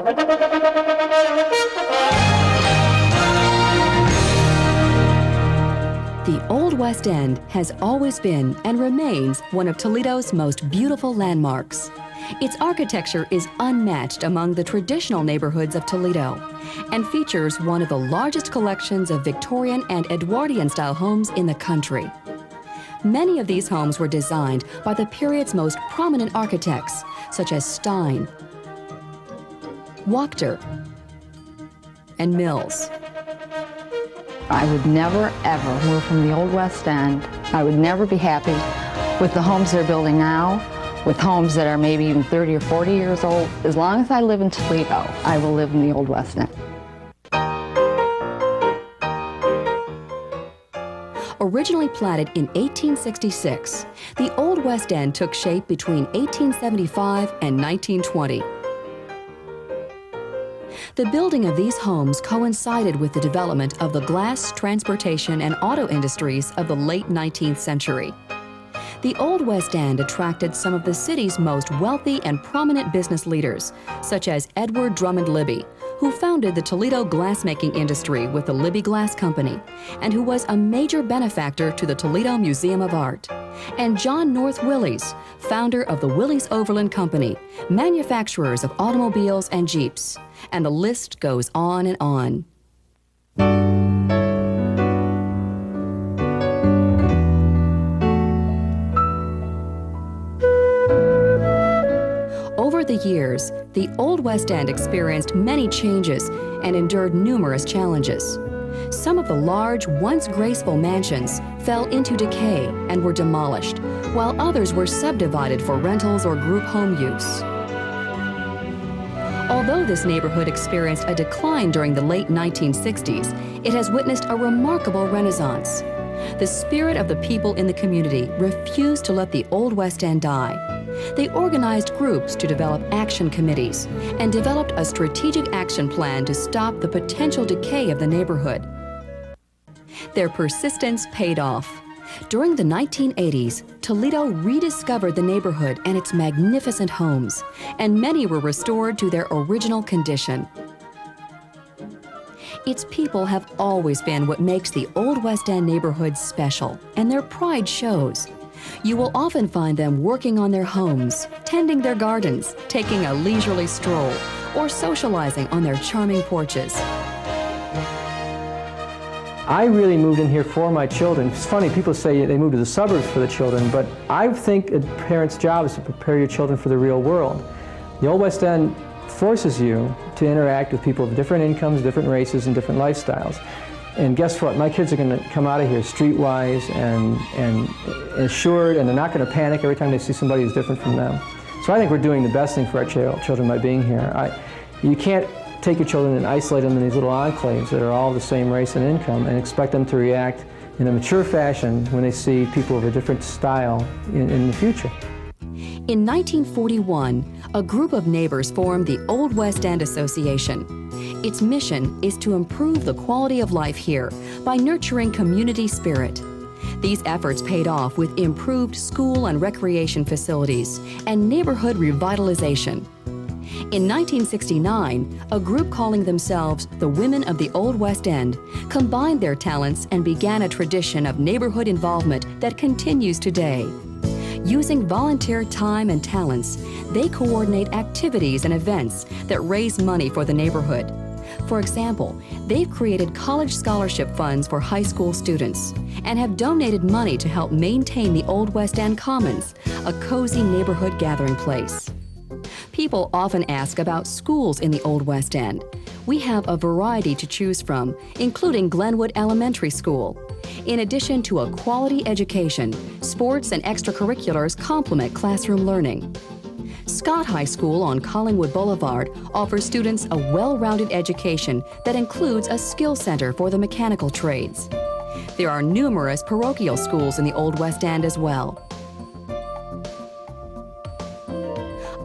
The Old West End has always been and remains one of Toledo's most beautiful landmarks. Its architecture is unmatched among the traditional neighborhoods of Toledo and features one of the largest collections of Victorian and Edwardian-style homes in the country. Many of these homes were designed by the period's most prominent architects, such as Stein, Wachter, and Mills. I would never, ever move from the Old West End. I would never be happy with the homes they're building now, with homes that are maybe even 30 or 40 years old. As long as I live in Toledo, I will live in the Old West End. Originally platted in 1866, the Old West End took shape between 1875 and 1920. The building of these homes coincided with the development of the glass, transportation, and auto industries of the late 19th century. The Old West End attracted some of the city's most wealthy and prominent business leaders, such as Edward Drummond Libby, who founded the Toledo glassmaking industry with the Libby Glass Company, and who was a major benefactor to the Toledo Museum of Art, and John North Willys, founder of the Willys Overland Company, manufacturers of automobiles and Jeeps, and the list goes on and on. Over the years, the Old West End experienced many changes and endured numerous challenges. Some of the large, once graceful mansions fell into decay and were demolished, while others were subdivided for rentals or group home use. Although this neighborhood experienced a decline during the late 1960s, it has witnessed a remarkable renaissance. The spirit of the people in the community refused to let the Old West End die. They organized groups to develop action committees and developed a strategic action plan to stop the potential decay of the neighborhood. Their persistence paid off. During the 1980s, Toledo rediscovered the neighborhood and its magnificent homes, and many were restored to their original condition. Its people have always been what makes the Old West End neighborhood special, and their pride shows. You will often find them working on their homes, tending their gardens, taking a leisurely stroll, or socializing on their charming porches. I really moved in here for my children. It's funny, people say they move to the suburbs for the children, but I think a parent's job is to prepare your children for the real world. The Old West End forces you to interact with people of different incomes, different races, and different lifestyles. And guess what? My kids are going to come out of here streetwise and assured, and they're not going to panic every time they see somebody who's different from them. So I think we're doing the best thing for our children by being here. You can't take your children and isolate them in these little enclaves that are all the same race and income and expect them to react in a mature fashion when they see people of a different style in the future. In 1941, a group of neighbors formed the Old West End Association. Its mission is to improve the quality of life here by nurturing community spirit. These efforts paid off with improved school and recreation facilities and neighborhood revitalization. In 1969, a group calling themselves the Women of the Old West End combined their talents and began a tradition of neighborhood involvement that continues today. Using volunteer time and talents, they coordinate activities and events that raise money for the neighborhood. For example, they've created college scholarship funds for high school students and have donated money to help maintain the Old West End Commons, a cozy neighborhood gathering place. People often ask about schools in the Old West End. We have a variety to choose from, including Glenwood Elementary School. In addition to a quality education, sports and extracurriculars complement classroom learning. Scott High School on Collingwood Boulevard offers students a well-rounded education that includes a skill center for the mechanical trades. There are numerous parochial schools in the Old West End as well.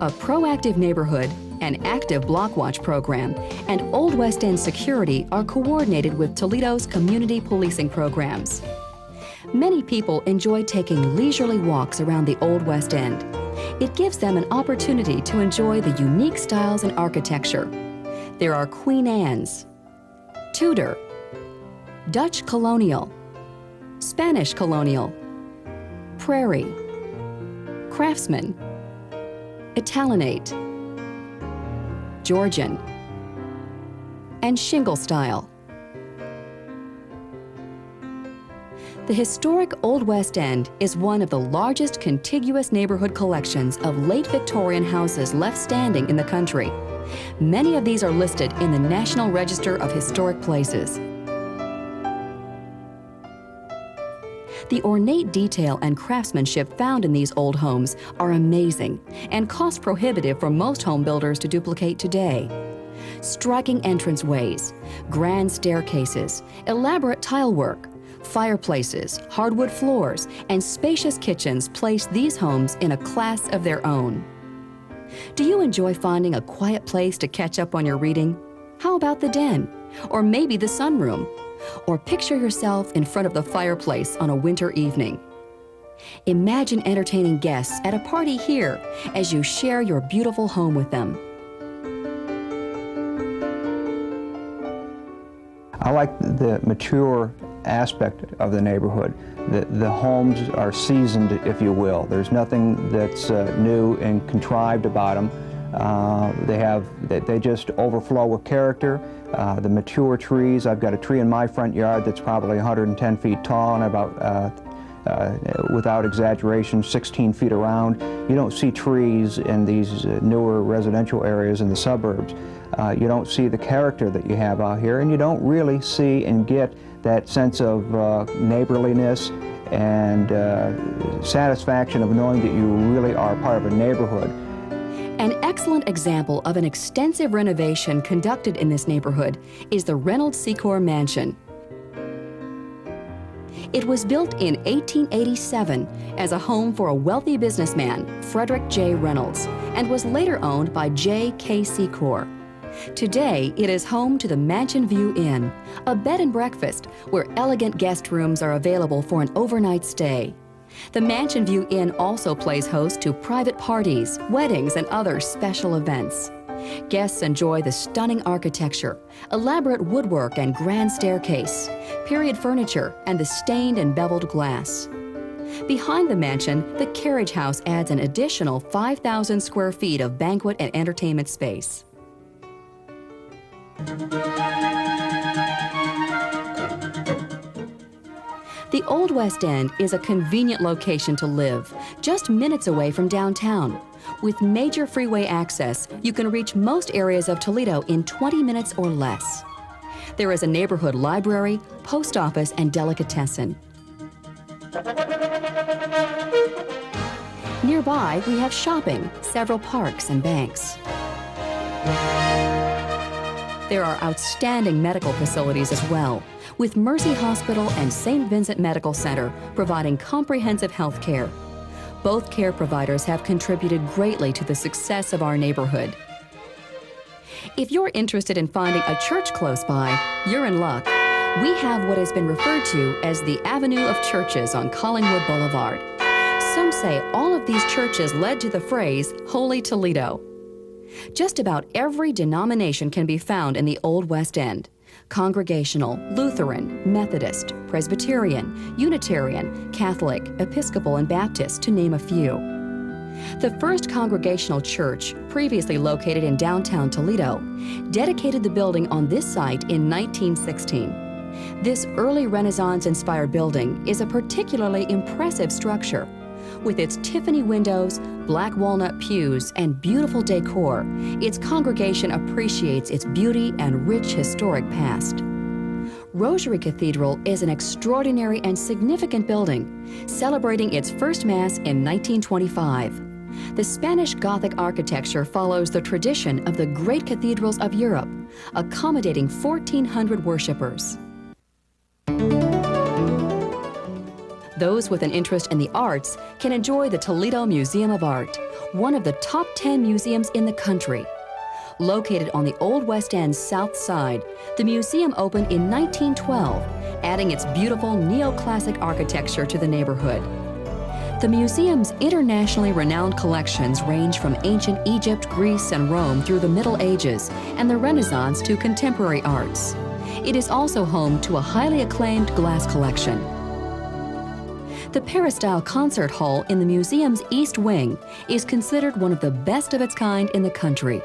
A proactive neighborhood, an active block watch program, and Old West End security are coordinated with Toledo's community policing programs. Many people enjoy taking leisurely walks around the Old West End. It gives them an opportunity to enjoy the unique styles and architecture, There are Queen Anne's, Tudor, Dutch Colonial, Spanish Colonial, Prairie, Craftsman, Italianate, Georgian, and Shingle Style. The historic Old West End is one of the largest contiguous neighborhood collections of late Victorian houses left standing in the country. Many of these are listed in the National Register of Historic Places. The ornate detail and craftsmanship found in these old homes are amazing and cost prohibitive for most home builders to duplicate today. Striking entranceways, grand staircases, elaborate tile work, fireplaces, hardwood floors, and spacious kitchens place these homes in a class of their own. Do you enjoy finding a quiet place to catch up on your reading? How about the den? Or maybe the sunroom? Or picture yourself in front of the fireplace on a winter evening. Imagine entertaining guests at a party here as you share your beautiful home with them. I like the mature aspect of the neighborhood. The homes are seasoned, if you will. There's nothing that's new and contrived about them. They just overflow with character. The mature trees, I've got a tree in my front yard that's probably 110 feet tall and about, without exaggeration, 16 feet around. You don't see trees in these newer residential areas in the suburbs. You don't see the character that you have out here, and you don't really see and get that sense of neighborliness and satisfaction of knowing that you really are part of a neighborhood. An excellent example of an extensive renovation conducted in this neighborhood is the Reynolds Secor Mansion. It was built in 1887 as a home for a wealthy businessman, Frederick J. Reynolds, and was later owned by J. K. Secor. Today, it is home to the Mansion View Inn, a bed and breakfast where elegant guest rooms are available for an overnight stay. The Mansion View Inn also plays host to private parties, weddings, and other special events. Guests enjoy the stunning architecture, elaborate woodwork and grand staircase, period furniture, and the stained and beveled glass. Behind the mansion, the carriage house adds an additional 5,000 square feet of banquet and entertainment space. The Old West End is a convenient location to live, just minutes away from downtown. With major freeway access, you can reach most areas of Toledo in 20 minutes or less. There is a neighborhood library, post office, and delicatessen. Nearby, we have shopping, several parks, and banks. There are outstanding medical facilities as well, with Mercy Hospital and St. Vincent Medical Center providing comprehensive health care. Both care providers have contributed greatly to the success of our neighborhood. If you're interested in finding a church close by, you're in luck. We have what has been referred to as the Avenue of Churches on Collingwood Boulevard. Some say all of these churches led to the phrase, Holy Toledo. Just about every denomination can be found in the Old West End. Congregational, Lutheran, Methodist, Presbyterian, Unitarian, Catholic, Episcopal, and Baptist, to name a few. The first Congregational church, previously located in downtown Toledo, dedicated the building on this site in 1916. This early Renaissance-inspired building is a particularly impressive structure. With its Tiffany windows, black walnut pews, and beautiful decor, its congregation appreciates its beauty and rich historic past. Rosary Cathedral is an extraordinary and significant building, celebrating its first Mass in 1925. The Spanish Gothic architecture follows the tradition of the great cathedrals of Europe, accommodating 1,400 worshipers. Those with an interest in the arts can enjoy the Toledo Museum of Art, one of the top 10 museums in the country. Located on the Old West End's south side, the museum opened in 1912, adding its beautiful neoclassic architecture to the neighborhood. The museum's internationally renowned collections range from ancient Egypt, Greece, and Rome through the Middle Ages and the Renaissance to contemporary arts. It is also home to a highly acclaimed glass collection. The Peristyle Concert Hall in the museum's East Wing is considered one of the best of its kind in the country.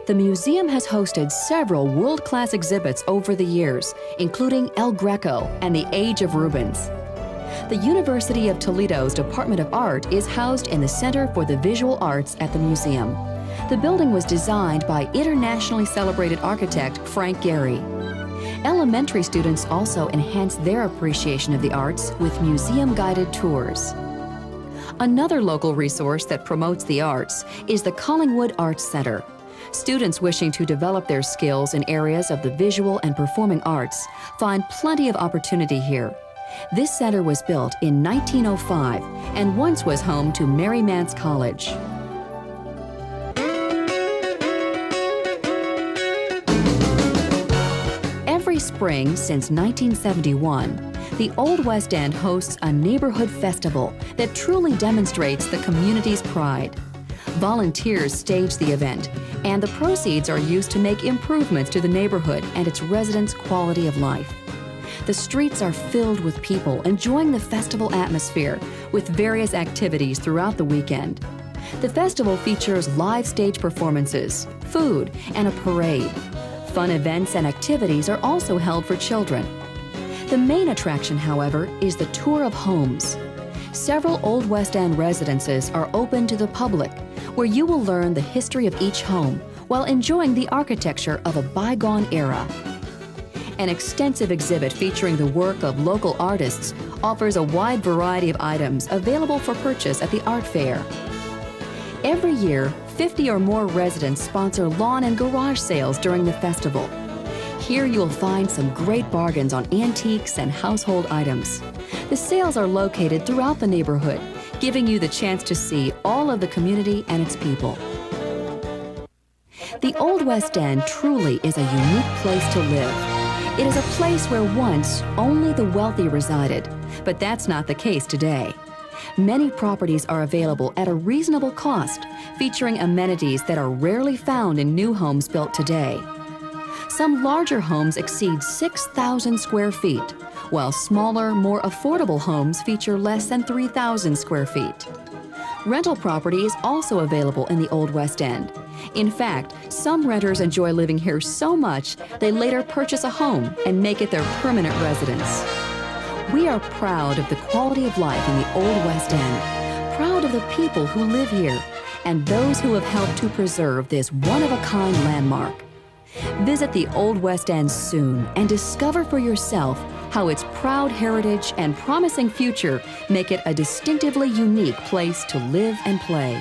The museum has hosted several world-class exhibits over the years, including El Greco and the Age of Rubens. The University of Toledo's Department of Art is housed in the Center for the Visual Arts at the museum. The building was designed by internationally celebrated architect Frank Gehry. Elementary students also enhance their appreciation of the arts with museum-guided tours. Another local resource that promotes the arts is the Collingwood Arts Center. Students wishing to develop their skills in areas of the visual and performing arts find plenty of opportunity here. This center was built in 1905 and once was home to Marymount's College. Every spring since 1971, the Old West End hosts a neighborhood festival that truly demonstrates the community's pride. Volunteers stage the event, and the proceeds are used to make improvements to the neighborhood and its residents' quality of life. The streets are filled with people enjoying the festival atmosphere with various activities throughout the weekend. The festival features live stage performances, food, and a parade. Fun events and activities are also held for children. The main attraction, however, is the tour of homes. Several Old West End residences are open to the public, where you will learn the history of each home while enjoying the architecture of a bygone era. An extensive exhibit featuring the work of local artists offers a wide variety of items available for purchase at the art fair. Every year, 50 or more residents sponsor lawn and garage sales during the festival. Here you'll find some great bargains on antiques and household items. The sales are located throughout the neighborhood, giving you the chance to see all of the community and its people. The Old West End truly is a unique place to live. It is a place where once only the wealthy resided, but that's not the case today. Many properties are available at a reasonable cost, featuring amenities that are rarely found in new homes built today. Some larger homes exceed 6,000 square feet, while smaller, more affordable homes feature less than 3,000 square feet. Rental property is also available in the Old West End. In fact, some renters enjoy living here so much they later purchase a home and make it their permanent residence. We are proud of the quality of life in the Old West End, proud of the people who live here, and those who have helped to preserve this one-of-a-kind landmark. Visit the Old West End soon and discover for yourself how its proud heritage and promising future make it a distinctively unique place to live and play.